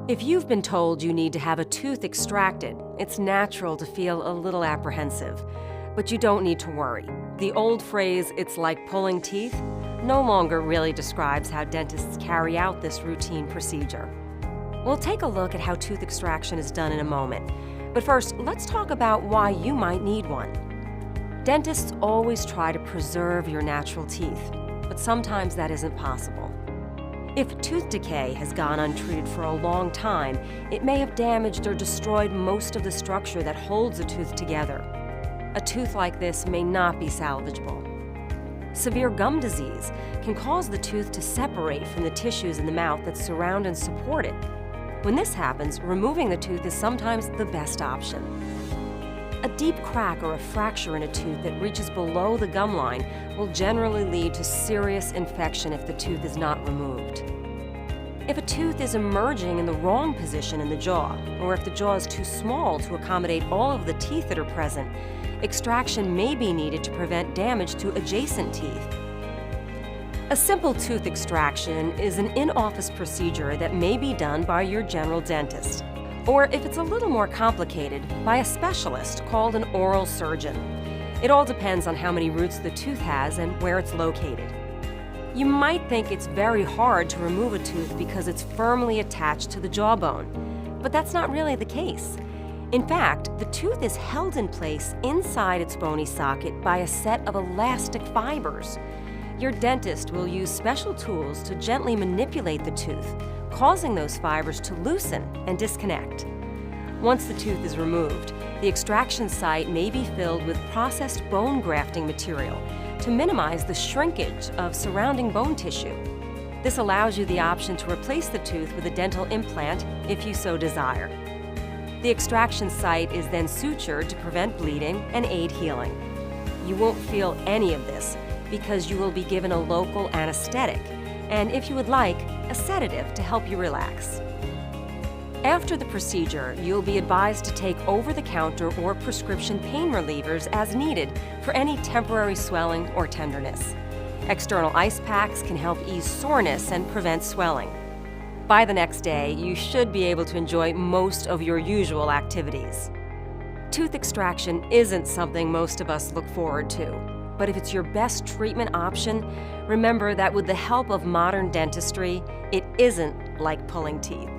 If you've been told you need to have a tooth extracted, it's natural to feel a little apprehensive. But you don't need to worry. The old phrase, "it's like pulling teeth," no longer really describes how dentists carry out this routine procedure. We'll take a look at how tooth extraction is done in a moment. But first, let's talk about why you might need one. Dentists always try to preserve your natural teeth, but sometimes that isn't possible. If tooth decay has gone untreated for a long time, it may have damaged or destroyed most of the structure that holds a tooth together. A tooth like this may not be salvageable. Severe gum disease can cause the tooth to separate from the tissues in the mouth that surround and support it. When this happens, removing the tooth is sometimes the best option. A deep crack or a fracture in a tooth that reaches below the gum line will generally lead to serious infection if the tooth is not removed. If a tooth is emerging in the wrong position in the jaw, or if the jaw is too small to accommodate all of the teeth that are present, extraction may be needed to prevent damage to adjacent teeth. A simple tooth extraction is an in-office procedure that may be done by your general dentist, or if it's a little more complicated, by a specialist called an oral surgeon. It all depends on how many roots the tooth has and where it's located. You might think it's very hard to remove a tooth because it's firmly attached to the jawbone, but that's not really the case. In fact, the tooth is held in place inside its bony socket by a set of elastic fibers. Your dentist will use special tools to gently manipulate the tooth, causing those fibers to loosen and disconnect. Once the tooth is removed, the extraction site may be filled with processed bone grafting material to minimize the shrinkage of surrounding bone tissue. This allows you the option to replace the tooth with a dental implant if you so desire. The extraction site is then sutured to prevent bleeding and aid healing. You won't feel any of this because you will be given a local anesthetic, and if you would like, a sedative to help you relax. After the procedure, you'll be advised to take over-the-counter or prescription pain relievers as needed for any temporary swelling or tenderness. External ice packs can help ease soreness and prevent swelling. By the next day, you should be able to enjoy most of your usual activities. Tooth extraction isn't something most of us look forward to. But if it's your best treatment option, remember that with the help of modern dentistry, it isn't like pulling teeth.